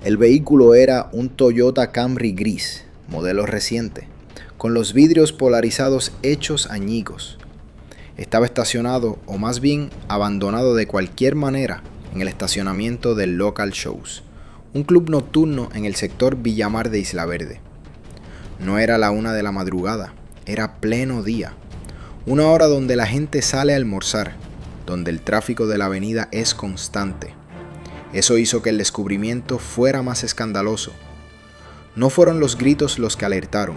El vehículo era un Toyota Camry gris, modelo reciente, con los vidrios polarizados hechos añicos. Estaba estacionado, o más bien abandonado de cualquier manera, en el estacionamiento del Local Shows, un club nocturno en el sector Villamar de Isla Verde. No era la 1 de la madrugada, era pleno día, una hora donde la gente sale a almorzar, donde el tráfico de la avenida es constante. Eso hizo que el descubrimiento fuera más escandaloso. No fueron los gritos los que alertaron,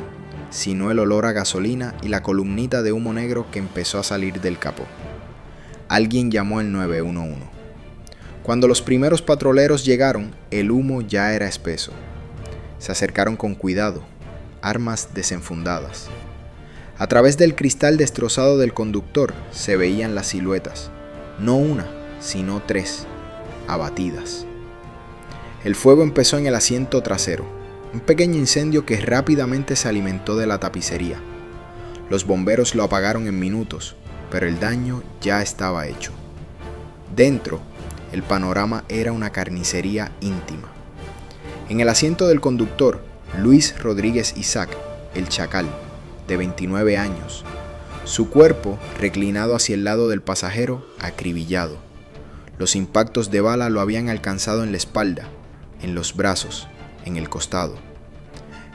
sino el olor a gasolina y la columnita de humo negro que empezó a salir del capó. Alguien llamó el 911. Cuando los primeros patrulleros llegaron, el humo ya era espeso. Se acercaron con cuidado, armas desenfundadas. A través del cristal destrozado del conductor se veían las siluetas, no una, sino 3, abatidas. El fuego empezó en el asiento trasero, un pequeño incendio que rápidamente se alimentó de la tapicería. Los bomberos lo apagaron en minutos, pero el daño ya estaba hecho. Dentro, el panorama era una carnicería íntima. En el asiento del conductor, Luis Rodríguez Isaac, el Chacal, de 29 años, su cuerpo reclinado hacia el lado del pasajero, acribillado. Los impactos de bala lo habían alcanzado en la espalda, en los brazos, en el costado.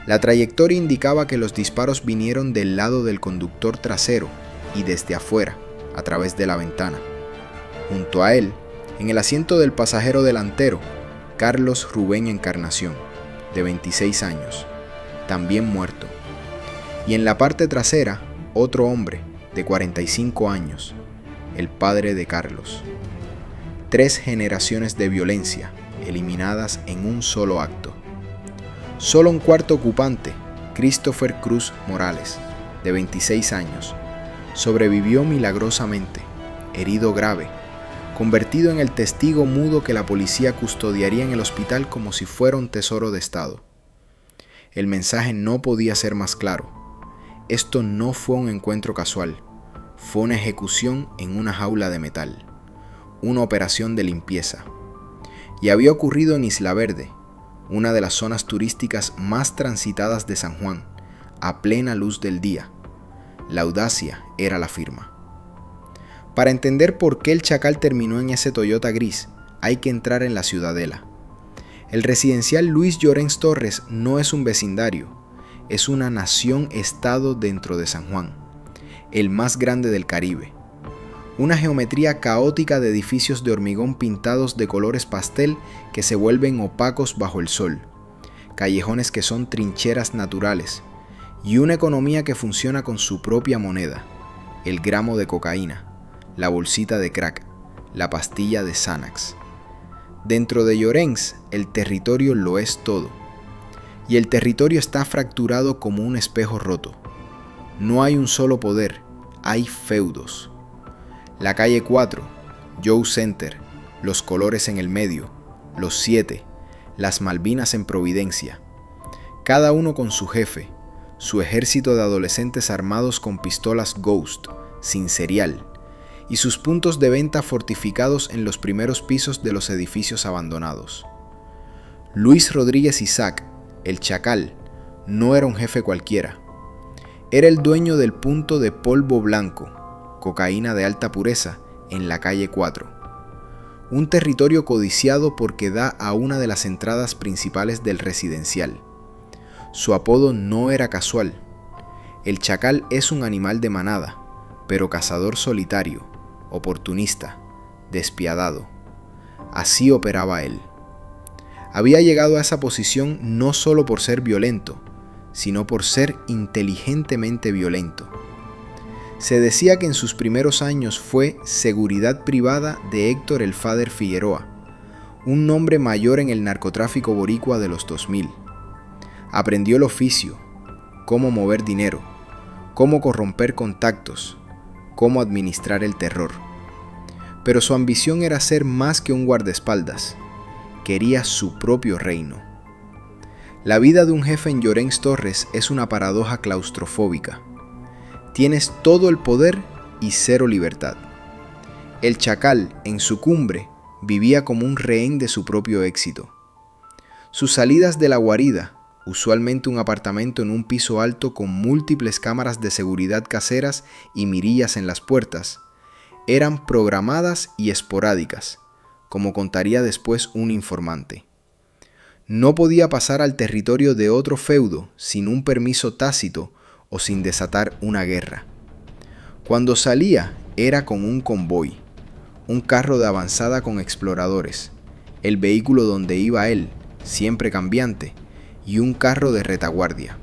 La trayectoria indicaba que los disparos vinieron del lado del conductor trasero y desde afuera, a través de la ventana. Junto a él, en el asiento del pasajero delantero, Carlos Rubén Encarnación, de 26 años, también muerto. Y en la parte trasera, otro hombre, de 45 años, el padre de Carlos. 3 generaciones de violencia, eliminadas en un solo acto. Solo un cuarto ocupante, Christopher Cruz Morales, de 26 años, sobrevivió milagrosamente, herido grave, convertido en el testigo mudo que la policía custodiaría en el hospital como si fuera un tesoro de Estado. El mensaje no podía ser más claro. Esto no fue un encuentro casual, fue una ejecución en una jaula de metal, una operación de limpieza. Y había ocurrido en Isla Verde, una de las zonas turísticas más transitadas de San Juan, a plena luz del día. La audacia era la firma. Para entender por qué el Chacal terminó en ese Toyota gris, hay que entrar en la Ciudadela. El residencial Luis Llorens Torres no es un vecindario, es una nación-estado dentro de San Juan, el más grande del Caribe. Una geometría caótica de edificios de hormigón pintados de colores pastel que se vuelven opacos bajo el sol, callejones que son trincheras naturales, y una economía que funciona con su propia moneda, el gramo de cocaína, la bolsita de crack, la pastilla de Xanax. Dentro de Llorens, el territorio lo es todo, y el territorio está fracturado como un espejo roto. No hay un solo poder, hay feudos. La calle 4, Joe Center, los colores en el medio, los 7, las Malvinas en Providencia. Cada uno con su jefe, su ejército de adolescentes armados con pistolas Ghost, sin serial, y sus puntos de venta fortificados en los primeros pisos de los edificios abandonados. Luis Rodríguez Isaac, el Chacal, no era un jefe cualquiera. Era el dueño del punto de polvo blanco, cocaína de alta pureza, en la calle 4. Un territorio codiciado porque da a una de las entradas principales del residencial. Su apodo no era casual. El Chacal es un animal de manada, pero cazador solitario, oportunista, despiadado. Así operaba él. Había llegado a esa posición no solo por ser violento, sino por ser inteligentemente violento. Se decía que en sus primeros años fue seguridad privada de Héctor el Father Figueroa, un nombre mayor en el narcotráfico boricua de los 2000. Aprendió el oficio, cómo mover dinero, cómo corromper contactos, cómo administrar el terror. Pero su ambición era ser más que un guardaespaldas. Quería su propio reino. La vida de un jefe en Llorens Torres es una paradoja claustrofóbica. Tienes todo el poder y cero libertad. El Chacal, en su cumbre, vivía como un rehén de su propio éxito. Sus salidas de la guarida, usualmente un apartamento en un piso alto con múltiples cámaras de seguridad caseras y mirillas en las puertas, eran programadas y esporádicas, como contaría después un informante. No podía pasar al territorio de otro feudo sin un permiso tácito o sin desatar una guerra. Cuando salía era con un convoy, un carro de avanzada con exploradores, el vehículo donde iba él, siempre cambiante, y un carro de retaguardia.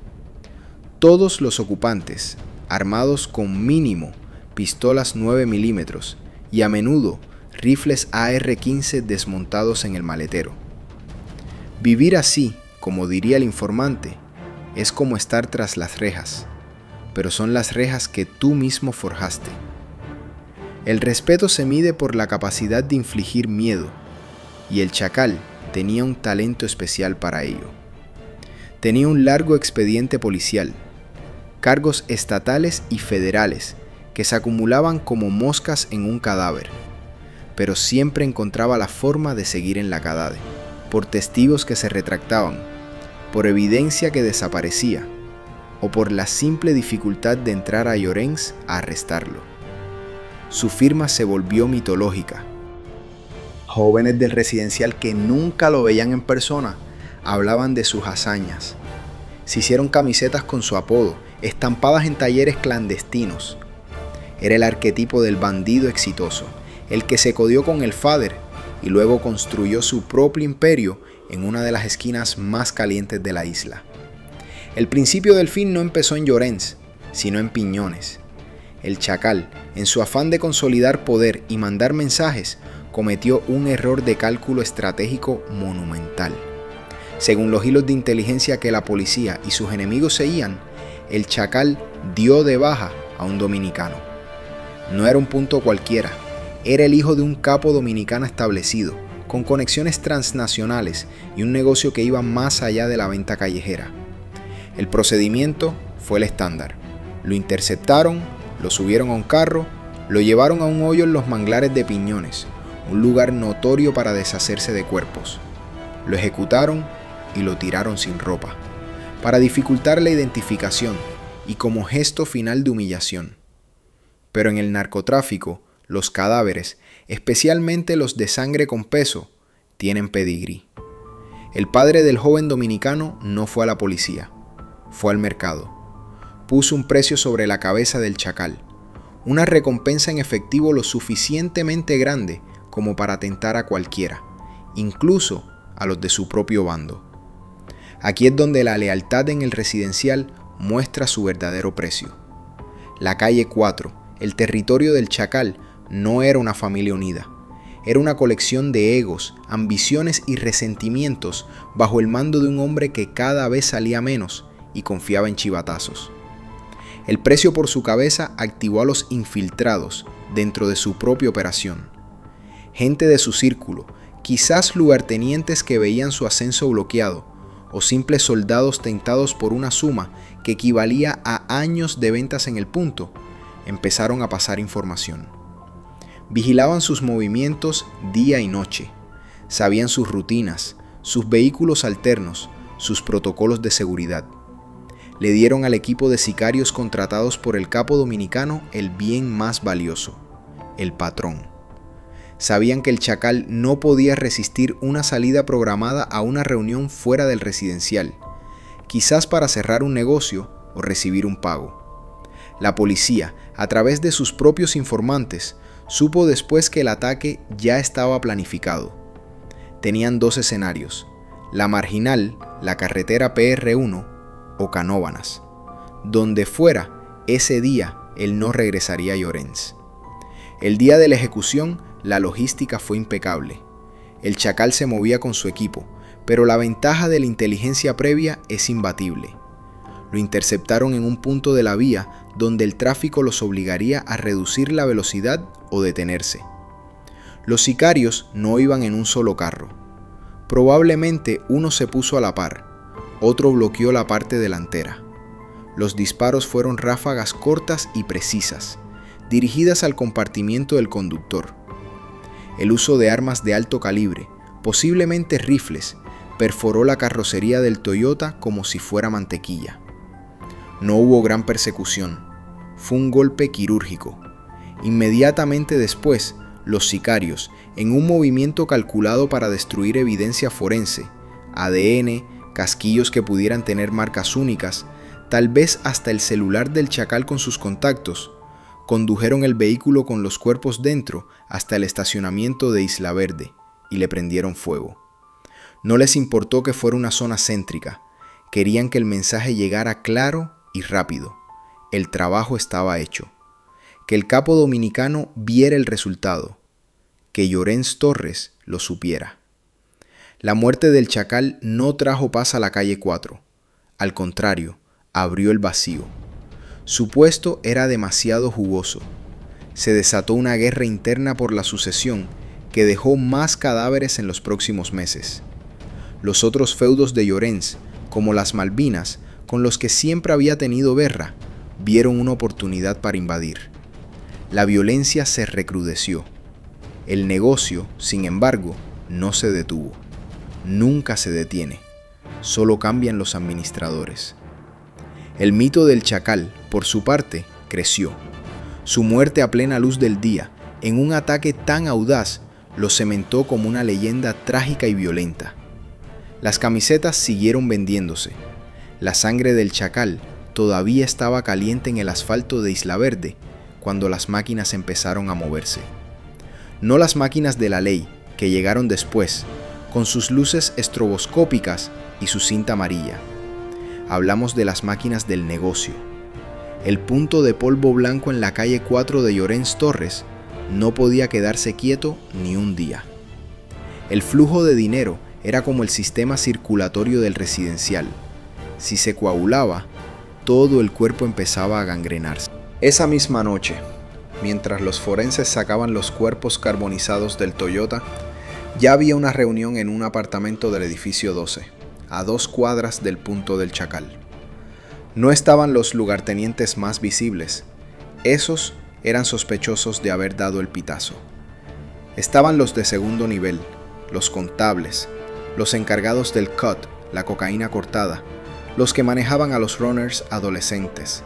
Todos los ocupantes, armados con mínimo pistolas 9 milímetros y a menudo rifles AR-15 desmontados en el maletero. Vivir así, como diría el informante, es como estar tras las rejas, pero son las rejas que tú mismo forjaste. El respeto se mide por la capacidad de infligir miedo, y el Chacal tenía un talento especial para ello. Tenía un largo expediente policial, cargos estatales y federales que se acumulaban como moscas en un cadáver, pero siempre encontraba la forma de seguir en la cadade, por testigos que se retractaban, por evidencia que desaparecía, o por la simple dificultad de entrar a Llorens a arrestarlo. Su firma se volvió mitológica. Jóvenes del residencial que nunca lo veían en persona hablaban de sus hazañas. Se hicieron camisetas con su apodo, estampadas en talleres clandestinos. Era el arquetipo del bandido exitoso, el que se codió con el Fader y luego construyó su propio imperio en una de las esquinas más calientes de la isla. El principio del fin no empezó en Llorens, sino en Piñones. El Chacal, en su afán de consolidar poder y mandar mensajes, cometió un error de cálculo estratégico monumental. Según los hilos de inteligencia que la policía y sus enemigos seguían, el Chacal dio de baja a un dominicano. No era un punto cualquiera, era el hijo de un capo dominicano establecido, con conexiones transnacionales y un negocio que iba más allá de la venta callejera. El procedimiento fue el estándar. Lo interceptaron, lo subieron a un carro, lo llevaron a un hoyo en los manglares de Piñones, un lugar notorio para deshacerse de cuerpos. Lo ejecutaron y lo tiraron sin ropa, para dificultar la identificación y como gesto final de humillación. Pero en el narcotráfico, los cadáveres, especialmente los de sangre con peso, tienen pedigrí. El padre del joven dominicano no fue a la policía, fue al mercado. Puso un precio sobre la cabeza del Chacal, una recompensa en efectivo lo suficientemente grande como para tentar a cualquiera, incluso a los de su propio bando. Aquí es donde la lealtad en el residencial muestra su verdadero precio. La calle 4, el territorio del Chacal, no era una familia unida. Era una colección de egos, ambiciones y resentimientos bajo el mando de un hombre que cada vez salía menos y confiaba en chivatazos. El precio por su cabeza activó a los infiltrados dentro de su propia operación. Gente de su círculo, quizás lugartenientes que veían su ascenso bloqueado, o simples soldados tentados por una suma que equivalía a años de ventas en el punto, empezaron a pasar información. Vigilaban sus movimientos día y noche, sabían sus rutinas, sus vehículos alternos, sus protocolos de seguridad. Le dieron al equipo de sicarios contratados por el capo dominicano el bien más valioso, el patrón. Sabían que el Chacal no podía resistir una salida programada a una reunión fuera del residencial, quizás para cerrar un negocio o recibir un pago. La policía, a través de sus propios informantes, supo después que el ataque ya estaba planificado. Tenían dos escenarios: la Marginal, la carretera PR1 o Canóvanas. Donde fuera, ese día él no regresaría a Llorens. El día de la ejecución, la logística fue impecable. El Chacal se movía con su equipo, pero la ventaja de la inteligencia previa es imbatible. Lo interceptaron en un punto de la vía donde el tráfico los obligaría a reducir la velocidad o detenerse. Los sicarios no iban en un solo carro. Probablemente uno se puso a la par, otro bloqueó la parte delantera. Los disparos fueron ráfagas cortas y precisas, dirigidas al compartimiento del conductor. El uso de armas de alto calibre, posiblemente rifles, perforó la carrocería del Toyota como si fuera mantequilla. No hubo gran persecución, fue un golpe quirúrgico. Inmediatamente después, los sicarios, en un movimiento calculado para destruir evidencia forense, ADN, casquillos que pudieran tener marcas únicas, tal vez hasta el celular del chacal con sus contactos, condujeron el vehículo con los cuerpos dentro hasta el estacionamiento de Isla Verde y le prendieron fuego. No les importó que fuera una zona céntrica, querían que el mensaje llegara claro y rápido. El trabajo estaba hecho. Que el capo dominicano viera el resultado, que Llorens Torres lo supiera. La muerte del chacal no trajo paz a la calle 4, al contrario, abrió el vacío. Su puesto era demasiado jugoso. Se desató una guerra interna por la sucesión que dejó más cadáveres en los próximos meses. Los otros feudos de Llorens, como las Malvinas, con los que siempre había tenido guerra, vieron una oportunidad para invadir. La violencia se recrudeció. El negocio, sin embargo, no se detuvo. Nunca se detiene. Solo cambian los administradores. El mito del chacal, por su parte, creció. Su muerte a plena luz del día, en un ataque tan audaz, lo cementó como una leyenda trágica y violenta. Las camisetas siguieron vendiéndose. La sangre del chacal todavía estaba caliente en el asfalto de Isla Verde cuando las máquinas empezaron a moverse. No las máquinas de la ley, que llegaron después, con sus luces estroboscópicas y su cinta amarilla. Hablamos de las máquinas del negocio. El punto de polvo blanco en la calle 4 de Llorens Torres no podía quedarse quieto ni un día. El flujo de dinero era como el sistema circulatorio del residencial. Si se coagulaba, todo el cuerpo empezaba a gangrenarse. Esa misma noche, mientras los forenses sacaban los cuerpos carbonizados del Toyota, ya había una reunión en un apartamento del edificio 12, a 2 cuadras del punto del chacal. No estaban los lugartenientes más visibles. Esos eran sospechosos de haber dado el pitazo. Estaban los de segundo nivel, los contables, los encargados del cut, la cocaína cortada, los que manejaban a los runners adolescentes.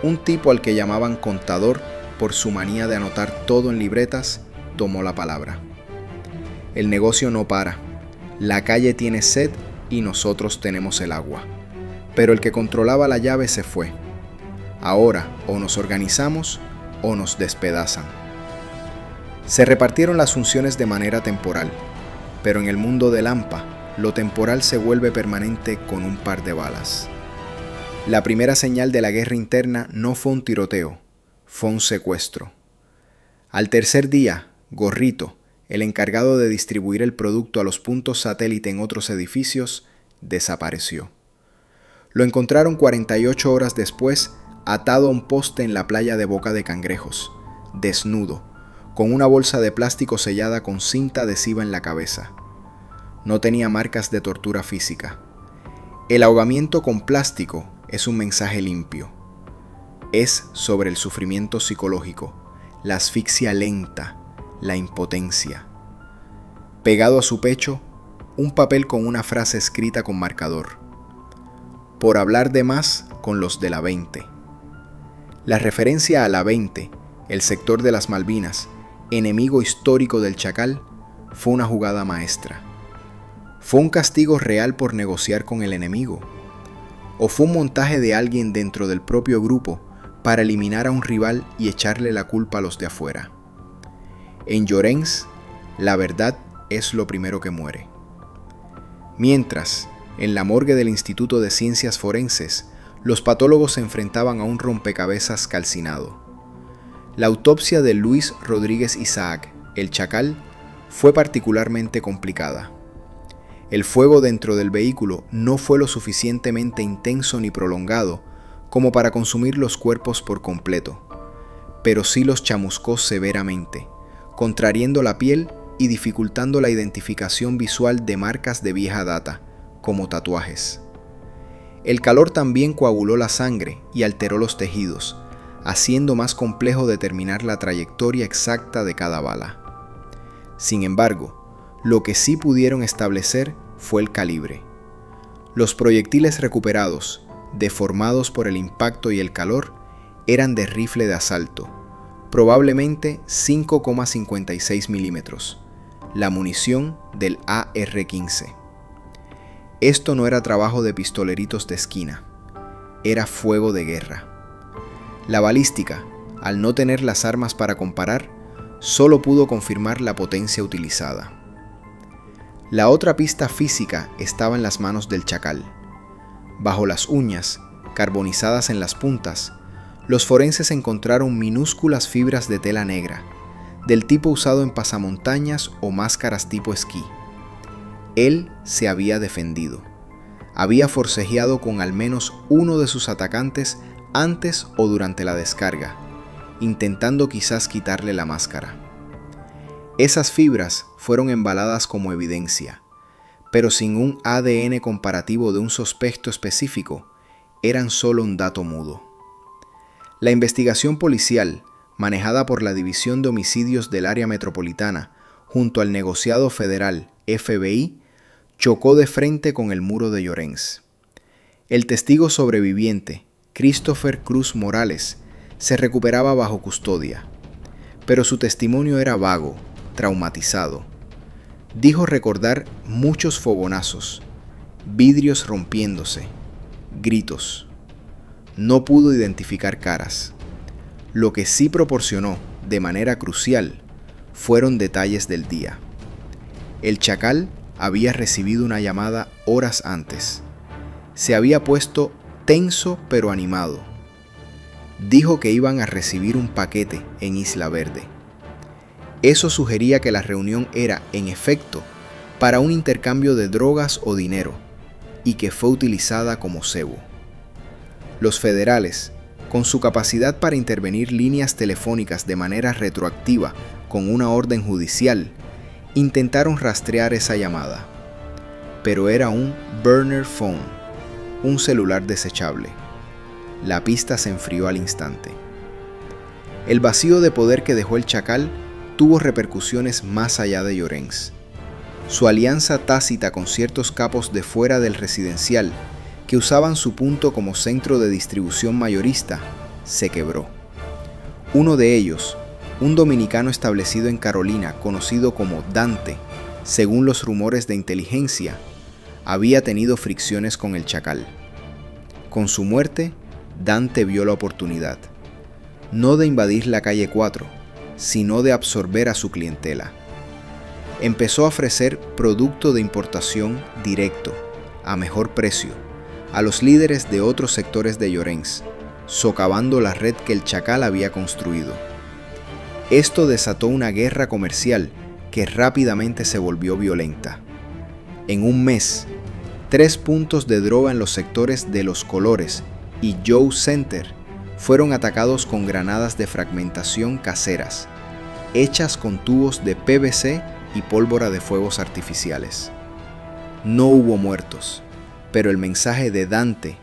Un tipo al que llamaban contador por su manía de anotar todo en libretas, tomó la palabra. El negocio no para. La calle tiene sed y nosotros tenemos el agua. Pero el que controlaba la llave se fue. Ahora o nos organizamos o nos despedazan. Se repartieron las funciones de manera temporal, pero en el mundo del AMPA, lo temporal se vuelve permanente con un par de balas. La primera señal de la guerra interna no fue un tiroteo, fue un secuestro. Al tercer día, Gorrito, el encargado de distribuir el producto a los puntos satélite en otros edificios, desapareció. Lo encontraron 48 horas después, atado a un poste en la playa de Boca de Cangrejos, desnudo, con una bolsa de plástico sellada con cinta adhesiva en la cabeza. No tenía marcas de tortura física. El ahogamiento con plástico es un mensaje limpio. Es sobre el sufrimiento psicológico, la asfixia lenta, la impotencia. Pegado a su pecho, un papel con una frase escrita con marcador. Por hablar de más con los de la 20. La referencia a la 20, el sector de las Malvinas, enemigo histórico del chacal, fue una jugada maestra. ¿Fue un castigo real por negociar con el enemigo? ¿O fue un montaje de alguien dentro del propio grupo para eliminar a un rival y echarle la culpa a los de afuera? En Llorens, la verdad es lo primero que muere. Mientras, en la morgue del Instituto de Ciencias Forenses, los patólogos se enfrentaban a un rompecabezas calcinado. La autopsia de Luis Rodríguez Isaac, el chacal, fue particularmente complicada. El fuego dentro del vehículo no fue lo suficientemente intenso ni prolongado como para consumir los cuerpos por completo, pero sí los chamuscó severamente, contrariendo la piel y dificultando la identificación visual de marcas de vieja data, como tatuajes. El calor también coaguló la sangre y alteró los tejidos, haciendo más complejo determinar la trayectoria exacta de cada bala. Sin embargo, lo que sí pudieron establecer fue el calibre. Los proyectiles recuperados, deformados por el impacto y el calor, eran de rifle de asalto, probablemente 5,56 milímetros, la munición del AR-15. Esto no era trabajo de pistoleritos de esquina, era fuego de guerra. La balística, al no tener las armas para comparar, solo pudo confirmar la potencia utilizada. La otra pista física estaba en las manos del chacal. Bajo las uñas, carbonizadas en las puntas, los forenses encontraron minúsculas fibras de tela negra, del tipo usado en pasamontañas o máscaras tipo esquí. Él se había defendido. Había forcejeado con al menos uno de sus atacantes antes o durante la descarga, intentando quizás quitarle la máscara. Esas fibras fueron embaladas como evidencia, pero sin un ADN comparativo de un sospecho específico, eran solo un dato mudo. La investigación policial, manejada por la División de Homicidios del Área Metropolitana, junto al negociado federal FBI, chocó de frente con el muro de Llorens. El testigo sobreviviente, Christopher Cruz Morales, se recuperaba bajo custodia, pero su testimonio era vago, traumatizado. Dijo recordar muchos fogonazos, vidrios rompiéndose, gritos. No pudo identificar caras. Lo que sí proporcionó, de manera crucial, fueron detalles del día. El chacal había recibido una llamada horas antes. Se había puesto tenso pero animado. Dijo que iban a recibir un paquete en Isla Verde. Eso sugería que la reunión era, en efecto, para un intercambio de drogas o dinero, y que fue utilizada como cebo. Los federales, con su capacidad para intervenir líneas telefónicas de manera retroactiva con una orden judicial, intentaron rastrear esa llamada. Pero era un burner phone, un celular desechable. La pista se enfrió al instante. El vacío de poder que dejó el chacal tuvo repercusiones más allá de Llorens. Su alianza tácita con ciertos capos de fuera del residencial, que usaban su punto como centro de distribución mayorista, se quebró. Uno de ellos, un dominicano establecido en Carolina conocido como Dante, según los rumores de inteligencia, había tenido fricciones con el chacal. Con su muerte, Dante vio la oportunidad, no de invadir la calle 4, sino de absorber a su clientela. Empezó a ofrecer producto de importación directo, a mejor precio, a los líderes de otros sectores de Llorens, socavando la red que el chacal había construido. Esto desató una guerra comercial que rápidamente se volvió violenta. En un mes, 3 puntos de droga en los sectores de Los Colores y Joe Center fueron atacados con granadas de fragmentación caseras, hechas con tubos de PVC y pólvora de fuegos artificiales. No hubo muertos, pero el mensaje de Dante